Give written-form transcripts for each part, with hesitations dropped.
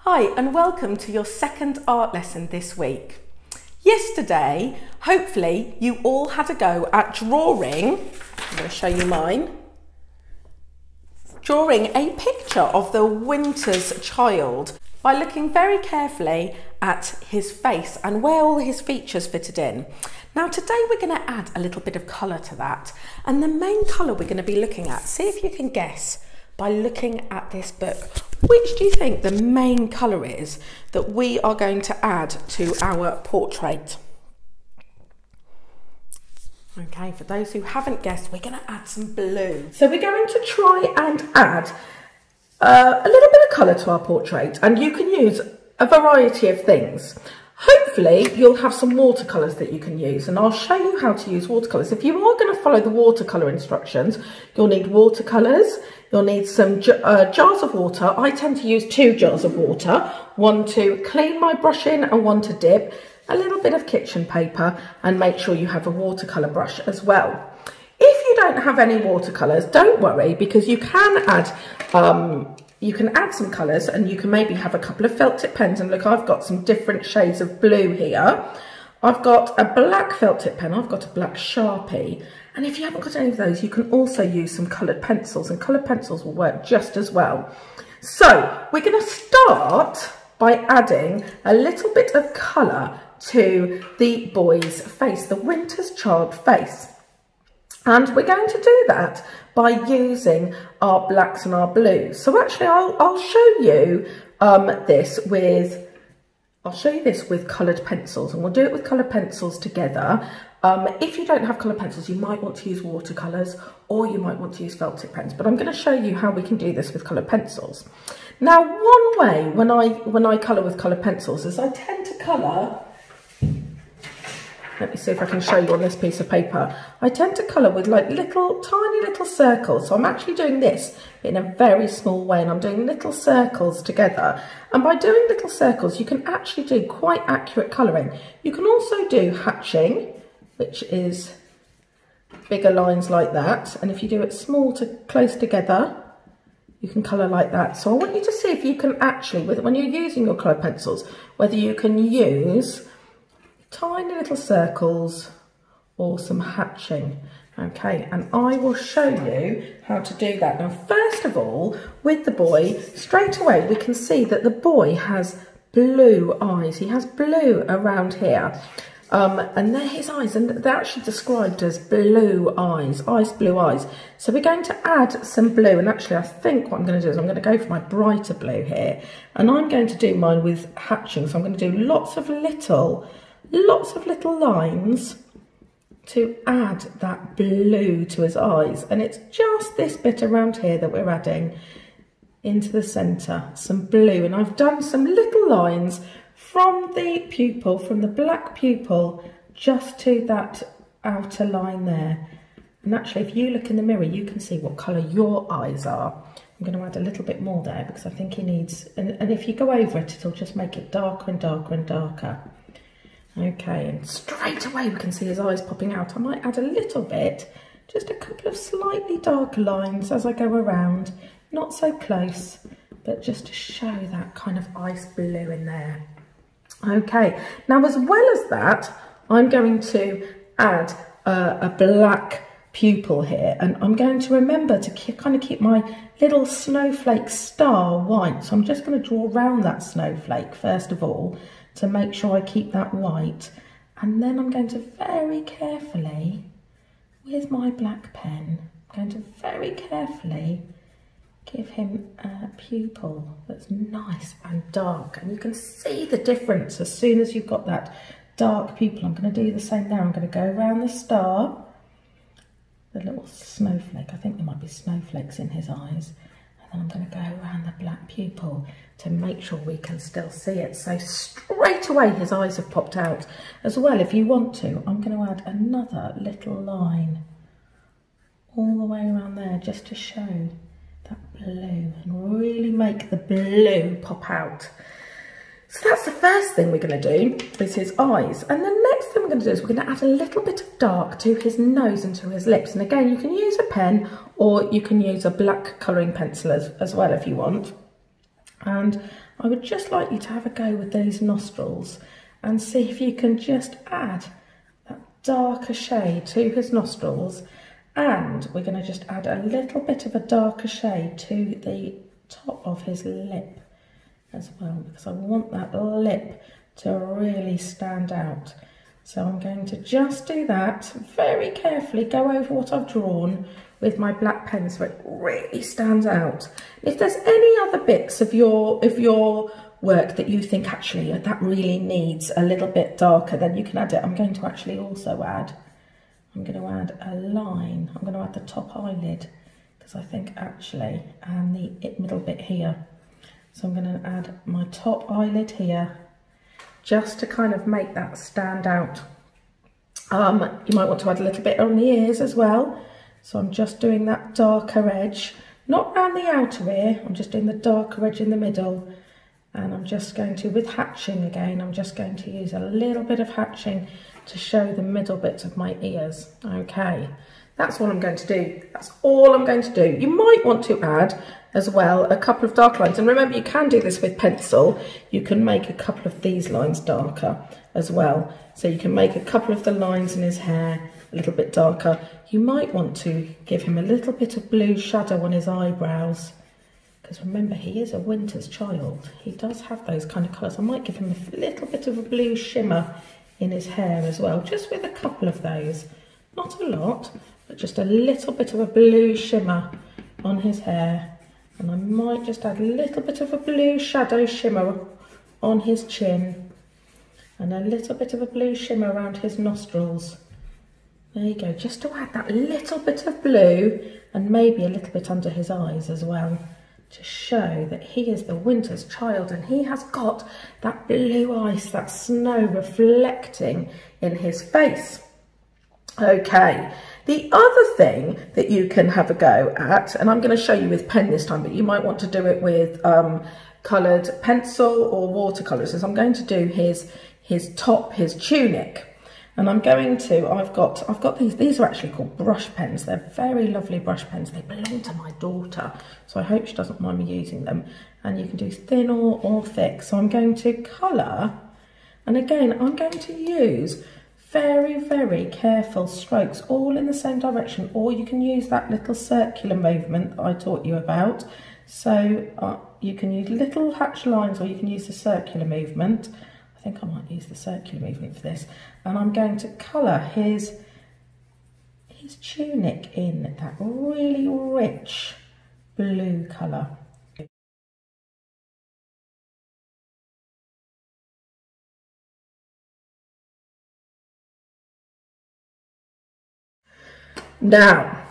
Hi and welcome to your second art lesson this week. Yesterday, hopefully you all had a go at drawing, I'm going to show you mine, drawing a picture of the winter's child by looking very carefully at his face and where all his features fitted in. Now today we're going to add a little bit of colour to that, and the main colour we're going to be looking at, see if you can guess by looking at this book, which do you think the main colour is that we are going to add to our portrait? Okay, for those who haven't guessed, we're going to add some blue. So we're going to try and add a little bit of colour to our portrait, and you can use a variety of things. Hopefully you'll have some watercolours that you can use, and I'll show you how to use watercolours. If you are going to follow the watercolour instructions, you'll need watercolours, you'll need some jars of water. I tend to use 2 jars of water, one to clean my brush in and one to dip, a little bit of kitchen paper, and make sure you have a watercolour brush as well. If you don't have any watercolours, don't worry, because you can add some colours, and you can maybe have a couple of felt tip pens. And look, I've got some different shades of blue here. I've got a black felt tip pen, I've got a black Sharpie, and if you haven't got any of those, you can also use some coloured pencils, and coloured pencils will work just as well. So we're going to start by adding a little bit of colour to the boy's face, the winter's child face. And we're going to do that by using our blacks and our blues. So actually I'll show you this with coloured pencils, and we'll do it with coloured pencils together. If you don't have coloured pencils, you might want to use watercolours, or you might want to use felt tip pens, but I'm going to show you how we can do this with coloured pencils. Now, one way when I colour with coloured pencils is I tend to colour. Let me see if I can show you on this piece of paper. I tend to colour with like tiny little circles. So I'm actually doing this in a very small way, and I'm doing little circles together. And by doing little circles, you can actually do quite accurate colouring. You can also do hatching, which is bigger lines like that. And if you do it small to close together, you can colour like that. So I want you to see if you can actually, when you're using your coloured pencils, whether you can use tiny little circles or some hatching. Okay, and I will show you how to do that. Now, first of all, with the boy, straight away we can see that the boy has blue eyes. He has blue around here. And they're his eyes, and they're actually described as blue eyes, ice blue eyes. So we're going to add some blue, and actually I think what I'm going to do is I'm going to go for my brighter blue here, and I'm going to do mine with hatching. So I'm going to do lots of little lines to add that blue to his eyes. And it's just this bit around here that we're adding into the centre, some blue. And I've done some little lines from the pupil, from the black pupil, just to that outer line there. And actually, if you look in the mirror, you can see what colour your eyes are. I'm going to add a little bit more there because I think he needs, and if you go over it, it'll just make it darker and darker and darker. Okay, and straight away we can see his eyes popping out. I might add a little bit, just a couple of slightly darker lines as I go around, not so close, but just to show that kind of ice blue in there. Okay, now as well as that, I'm going to add a black pupil here, and I'm going to remember to kind of keep my little snowflake star white. So I'm just going to draw around that snowflake first of all, to make sure I keep that white, and then I'm going to very carefully, with my black pen, I'm going to very carefully give him a pupil that's nice and dark, and you can see the difference as soon as you've got that dark pupil. I'm going to do the same there. I'm going to go around the star, the little snowflake. I think there might be snowflakes in his eyes. And I'm going to go around the black pupil to make sure we can still see it. So straight away his eyes have popped out. As well, if you want to, I'm going to add another little line all the way around there, just to show that blue and really make the blue pop out. So that's the first thing we're going to do, is his eyes. And the next thing we're going to do is we're going to add a little bit of dark to his nose and to his lips. And again, you can use a pen, or you can use a black colouring pencil as well if you want. And I would just like you to have a go with those nostrils and see if you can just add that darker shade to his nostrils. And we're going to just add a little bit of a darker shade to the top of his lip as well, because I want that lip to really stand out. So I'm going to just do that very carefully, go over what I've drawn with my black pen so it really stands out. If there's any other bits of your work that you think actually that really needs a little bit darker, then you can add it. I'm going to actually also add, I'm going to add a line. I'm going to add the top eyelid because I think actually, and the middle bit here. So I'm going to add my top eyelid here just to kind of make that stand out. You might want to add a little bit on the ears as well. So I'm just doing that darker edge, not around the outer ear, I'm just doing the darker edge in the middle. And I'm just going to, with hatching again, I'm just going to use a little bit of hatching to show the middle bits of my ears. Okay, that's all I'm going to do. That's all I'm going to do. You might want to add as well a couple of dark lines. And remember, you can do this with pencil. You can make a couple of these lines darker as well. So you can make a couple of the lines in his hair a little bit darker. You might want to give him a little bit of blue shadow on his eyebrows. Because remember, he is a winter's child. He does have those kind of colours. I might give him a little bit of a blue shimmer in his hair as well, just with a couple of those. Not a lot, but just a little bit of a blue shimmer on his hair. And I might just add a little bit of a blue shadow shimmer on his chin. And a little bit of a blue shimmer around his nostrils. There you go, just to add that little bit of blue and maybe a little bit under his eyes as well, to show that he is the winter's child and he has got that blue ice, that snow reflecting in his face. Okay, the other thing that you can have a go at, and I'm going to show you with pen this time, but you might want to do it with coloured pencil or watercolours, is I'm going to do his top, his tunic. And I'm going to, I've got these are actually called brush pens. They're very lovely brush pens. They belong to my daughter, so I hope she doesn't mind me using them. And you can do thin or thick. So I'm going to colour, and again, I'm going to use very, very careful strokes, all in the same direction, or you can use that little circular movement that I taught you about. So you can use little hatch lines, or you can use the circular movement. I think I might use the circular movement for this. And I'm going to colour his tunic in that really rich blue colour. Now,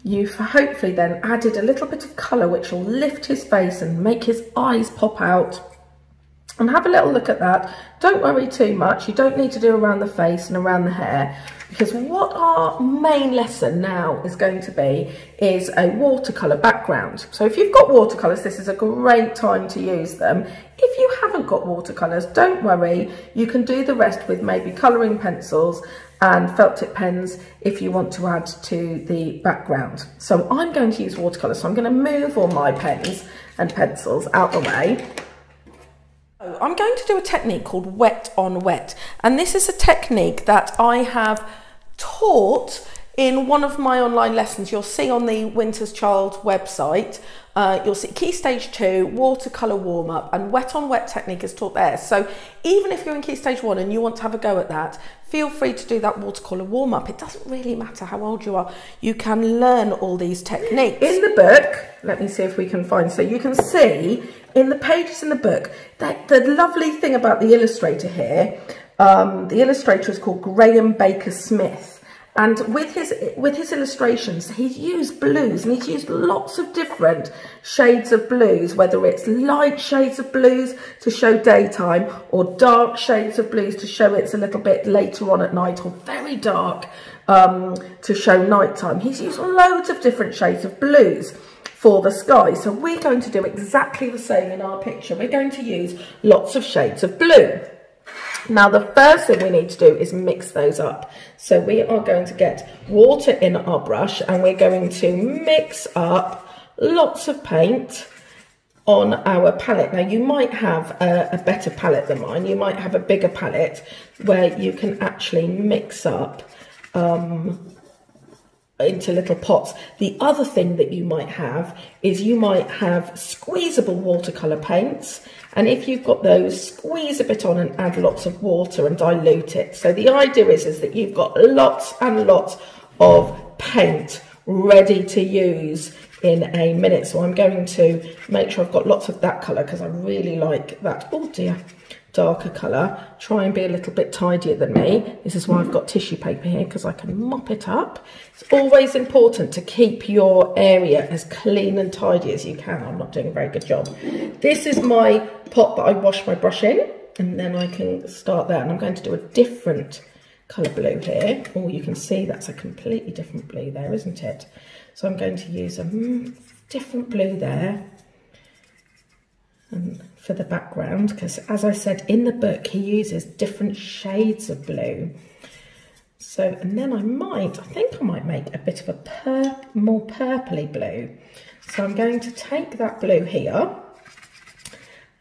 you've hopefully then added a little bit of colour which will lift his face and make his eyes pop out. And have a little look at that. Don't worry too much. You don't need to do around the face and around the hair, because what our main lesson now is going to be is a watercolour background. So if you've got watercolours, this is a great time to use them. If you haven't got watercolours, don't worry. You can do the rest with maybe colouring pencils and felt tip pens if you want to add to the background. So I'm going to use watercolours. So I'm going to move all my pens and pencils out the way. I'm going to do a technique called wet on wet, and this is a technique that I have taught in one of my online lessons. You'll see on the Winter's Child website, you'll see Key Stage 2, watercolour warm-up, and wet on wet technique is taught there. So even if you're in Key Stage 1 and you want to have a go at that, feel free to do that watercolour warm-up. It doesn't really matter how old you are. You can learn all these techniques. In the book, let me see if we can find, so you can see in the pages in the book, that the lovely thing about the illustrator here, the illustrator is called Graham Baker Smith. And with his illustrations, he's used blues, and he's used lots of different shades of blues, whether it's light shades of blues to show daytime, or dark shades of blues to show it's a little bit later on at night, or very dark to show nighttime. He's used loads of different shades of blues for the sky. So we're going to do exactly the same in our picture. We're going to use lots of shades of blue. Now, the first thing we need to do is mix those up. So we are going to get water in our brush, and we're going to mix up lots of paint on our palette. Now you might have a better palette than mine. You might have a bigger palette where you can actually mix up into little pots. The other thing that you might have is you might have squeezable watercolour paints, and if you've got those, squeeze a bit on and add lots of water and dilute it. So the idea is that you've got lots and lots of paint ready to use in a minute. So I'm going to make sure I've got lots of that colour because I really like that, oh dear, darker colour. Try and be a little bit tidier than me. This is why I've got tissue paper here, because I can mop it up. It's always important to keep your area as clean and tidy as you can. I'm not doing a very good job. This is my pot that I wash my brush in, and then I can start there. And I'm going to do a different colour blue here. Oh, you can see that's a completely different blue there, isn't it? So I'm going to use a different blue there and for the background, because as I said in the book, he uses different shades of blue. So, and then I think I might make a bit of a more purpley blue. So I'm going to take that blue here,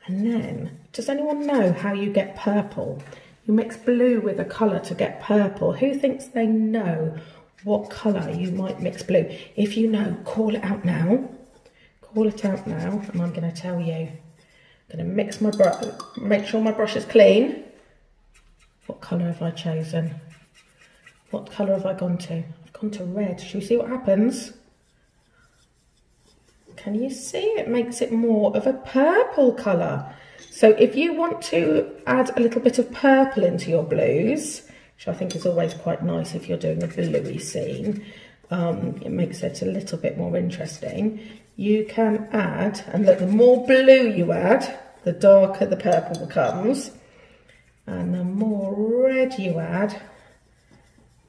and then, does anyone know how you get purple? You mix blue with a colour to get purple. Who thinks they know what colour you might mix blue? If you know, call it out now. Call it out now, and I'm going to tell you. I'm going to mix my brush, make sure my brush is clean. What colour have I chosen? What colour have I gone to? I've gone to red. Shall we see what happens? Can you see? It makes it more of a purple colour. So if you want to add a little bit of purple into your blues, which I think is always quite nice if you're doing a bluey scene, it makes it a little bit more interesting. You can add, and look, the more blue you add, the darker the purple becomes, and the more red you add,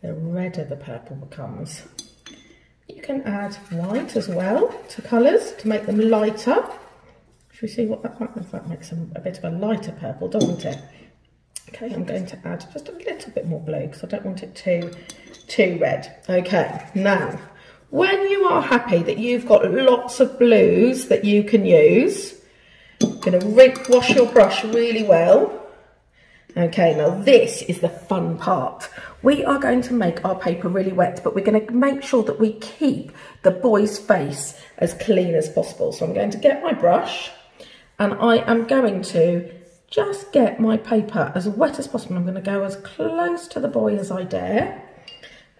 the redder the purple becomes. You can add white as well to colours to make them lighter. Should we see what that makes a bit of a lighter purple, doesn't it? Okay, I'm going to add just a little bit more blue because I don't want it too red. Okay, now, when you are happy that you've got lots of blues that you can use, you're going to wash your brush really well. Okay, now this is the fun part. We are going to make our paper really wet, but we're going to make sure that we keep the boy's face as clean as possible. So I'm going to get my brush, and I am going to just get my paper as wet as possible. I'm going to go as close to the boy as I dare,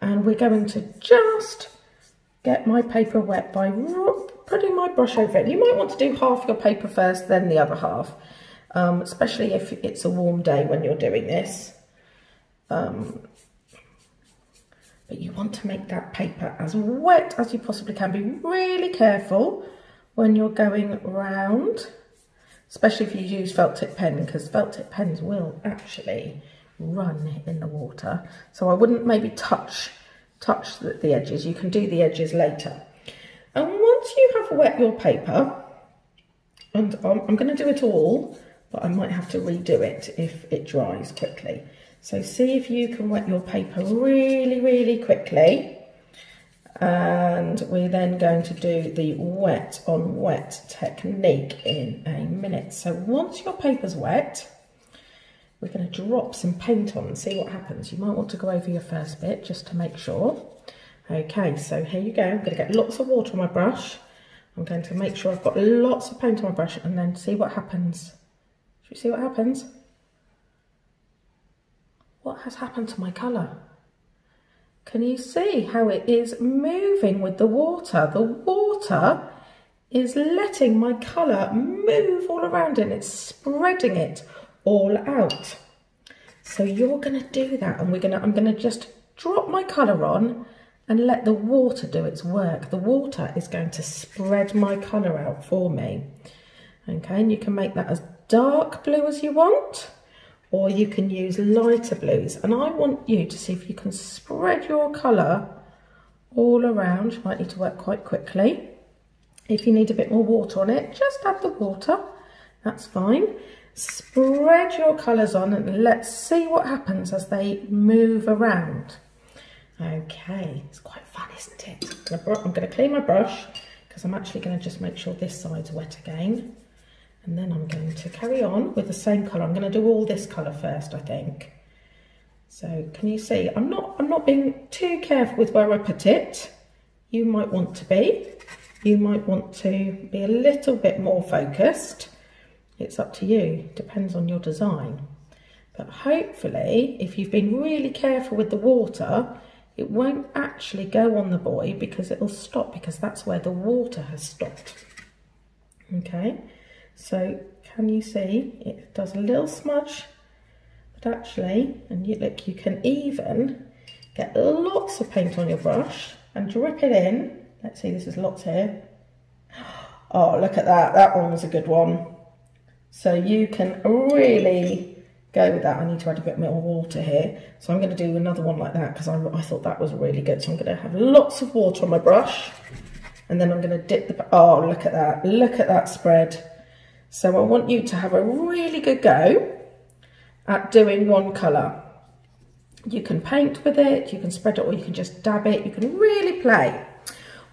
and we're going to just get my paper wet by putting my brush over it. You might want to do half your paper first, then the other half, especially if it's a warm day when you're doing this. But you want to make that paper as wet as you possibly can. Be really careful when you're going round, especially if you use felt tip pen, because felt tip pens will actually run in the water. So I wouldn't maybe touch the edges. You can do the edges later. And once you have wet your paper, and I'm going to do it all, but I might have to redo it if it dries quickly. So see if you can wet your paper really, really quickly. And we're then going to do the wet on wet technique in a minute. So once your paper's wet, we're going to drop some paint on and see what happens. You might want to go over your first bit just to make sure. Okay, so here you go. I'm going to get lots of water on my brush. I'm going to make sure I've got lots of paint on my brush and then see what happens. Should we see what happens? What has happened to my colour? Can you see how it is moving with the water? The water is letting my colour move all around and it's spreading it all out. So you're going to do that, and I'm going to just drop my colour on and let the water do its work. The water is going to spread my colour out for me. Okay, and you can make that as dark blue as you want, or you can use lighter blues. And I want you to see if you can spread your colour all around. You might need to work quite quickly. If you need a bit more water on it, just add the water, that's fine. Spread your colours on and let's see what happens as they move around. Okay, it's quite fun, isn't it? I'm going to clean my brush because I'm actually going to just make sure this side's wet again. And then I'm going to carry on with the same colour. I'm going to do all this colour first, I think. So can you see, I'm not being too careful with where I put it. You might want to be. You might want to be a little bit more focused. It's up to you, depends on your design. But hopefully, if you've been really careful with the water, it won't actually go on the boy because it'll stop, because that's where the water has stopped. Okay, so can you see it does a little smudge, but actually, and you look, you can even get lots of paint on your brush and drip it in. Let's see, this is lots here. Oh, look at that, that one was a good one. So you can really go with that. I need to add a bit more water here. So I'm going to do another one like that because I thought that was really good. So I'm going to have lots of water on my brush and then I'm going to dip the, oh, look at that spread. So I want you to have a really good go at doing one colour. You can paint with it, you can spread it, or you can just dab it. You can really play.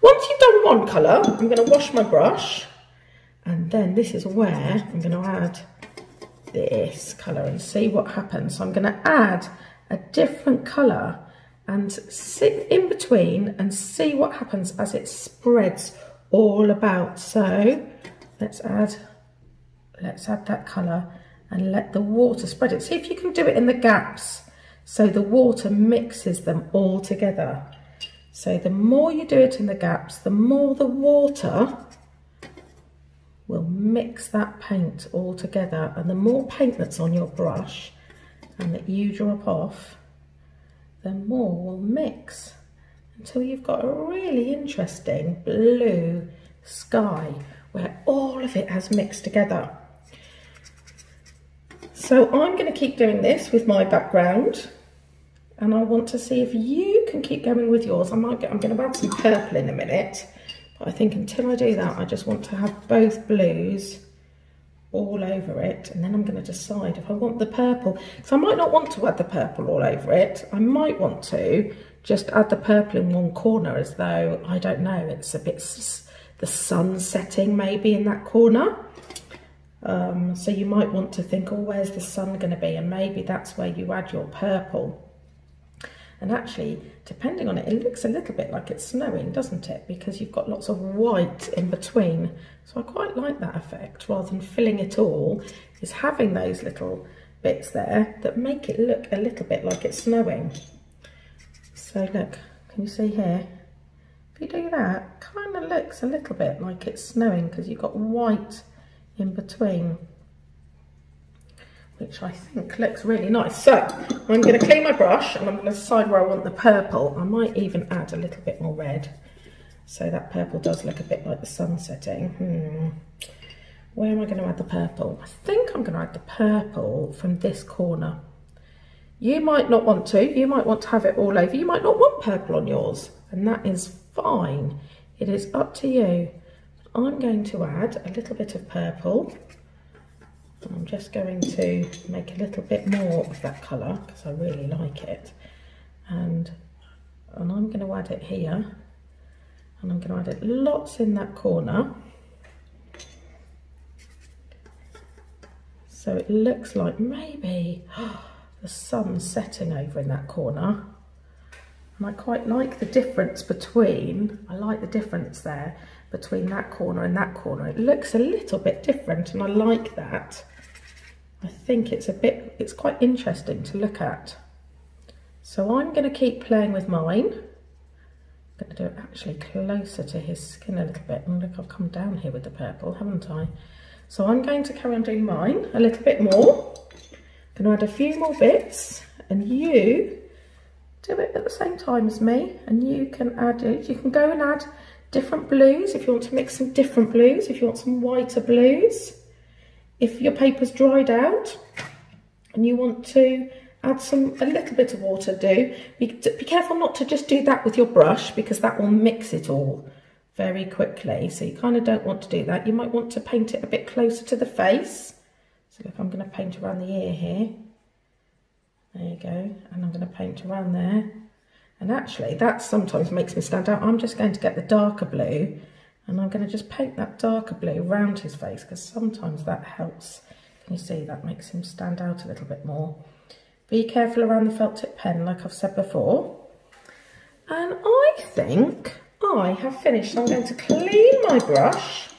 Once you've done one colour, I'm going to wash my brush and then this is where I'm going to add this colour and see what happens. So I'm going to add a different colour and sit in between and see what happens as it spreads all about. So let's add that colour and let the water spread it. See if you can do it in the gaps so the water mixes them all together. So the more you do it in the gaps, the more the water will mix that paint all together, and the more paint that's on your brush and that you drop off, the more will mix until you've got a really interesting blue sky where all of it has mixed together. So I'm going to keep doing this with my background and I want to see if you can keep going with yours. I'm going to add some purple in a minute. But I think until I do that, I just want to have both blues all over it. And then I'm going to decide if I want the purple. So I might not want to add the purple all over it. I might want to just add the purple in one corner as though, I don't know, it's a bit, the sun setting maybe in that corner. So you might want to think, oh, where's the sun going to be? And maybe that's where you add your purple. And actually, depending on it, it looks a little bit like it's snowing, doesn't it? Because you've got lots of white in between. So I quite like that effect, rather than filling it all, is having those little bits there that make it look a little bit like it's snowing. So look, can you see here? If you do that, kind of looks a little bit like it's snowing because you've got white in between, which I think looks really nice. So I'm going to clean my brush and I'm going to decide where I want the purple. I might even add a little bit more red so that purple does look a bit like the sun setting. Where am I going to add the purple? I think I'm going to add the purple from this corner. You might not want to. You might want to have it all over. You might not want purple on yours, and that is fine. It is up to you. I'm going to add a little bit of purple. I'm just going to make a little bit more of that colour because I really like it, and I'm going to add it here, and I'm going to add it lots in that corner so it looks like maybe the sun's setting over in that corner. And I quite like the difference between, I like the difference there between that corner and that corner. It looks a little bit different and I like that. I think it's quite interesting to look at. So I'm going to keep playing with mine. I'm going to do it actually closer to his skin a little bit. And look, I've come down here with the purple, haven't I? So I'm going to carry on doing mine a little bit more. I'm going to add a few more bits, and you do it at the same time as me, and you can add it. You can go and add different blues if you want to mix some different blues, if you want some whiter blues. If your paper's dried out and you want to add a little bit of water, be careful not to just do that with your brush because that will mix it all very quickly. So you kind of don't want to do that. You might want to paint it a bit closer to the face. So look, I'm going to paint around the ear here. There you go. And I'm going to paint around there. And actually that sometimes makes me stand out. I'm just going to get the darker blue And I'm going to just paint that darker blue around his face, because sometimes that helps. Can you see that makes him stand out a little bit more? Be careful around the felt tip pen, like I've said before. And I think I have finished. I'm going to clean my brush.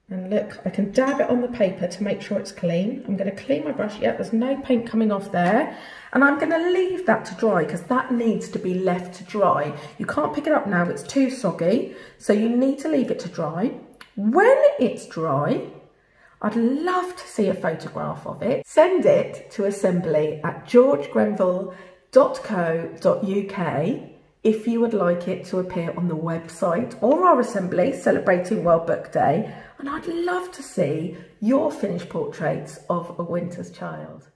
And look, I can dab it on the paper to make sure it's clean. I'm going to clean my brush. Yeah, there's no paint coming off there. And I'm going to leave that to dry, because that needs to be left to dry. You can't pick it up now, it's too soggy. So you need to leave it to dry. When it's dry, I'd love to see a photograph of it. Send it to assembly@georgegrenville.co.uk if you would like it to appear on the website or our assembly celebrating World Book Day. And I'd love to see your finished portraits of a winter's child.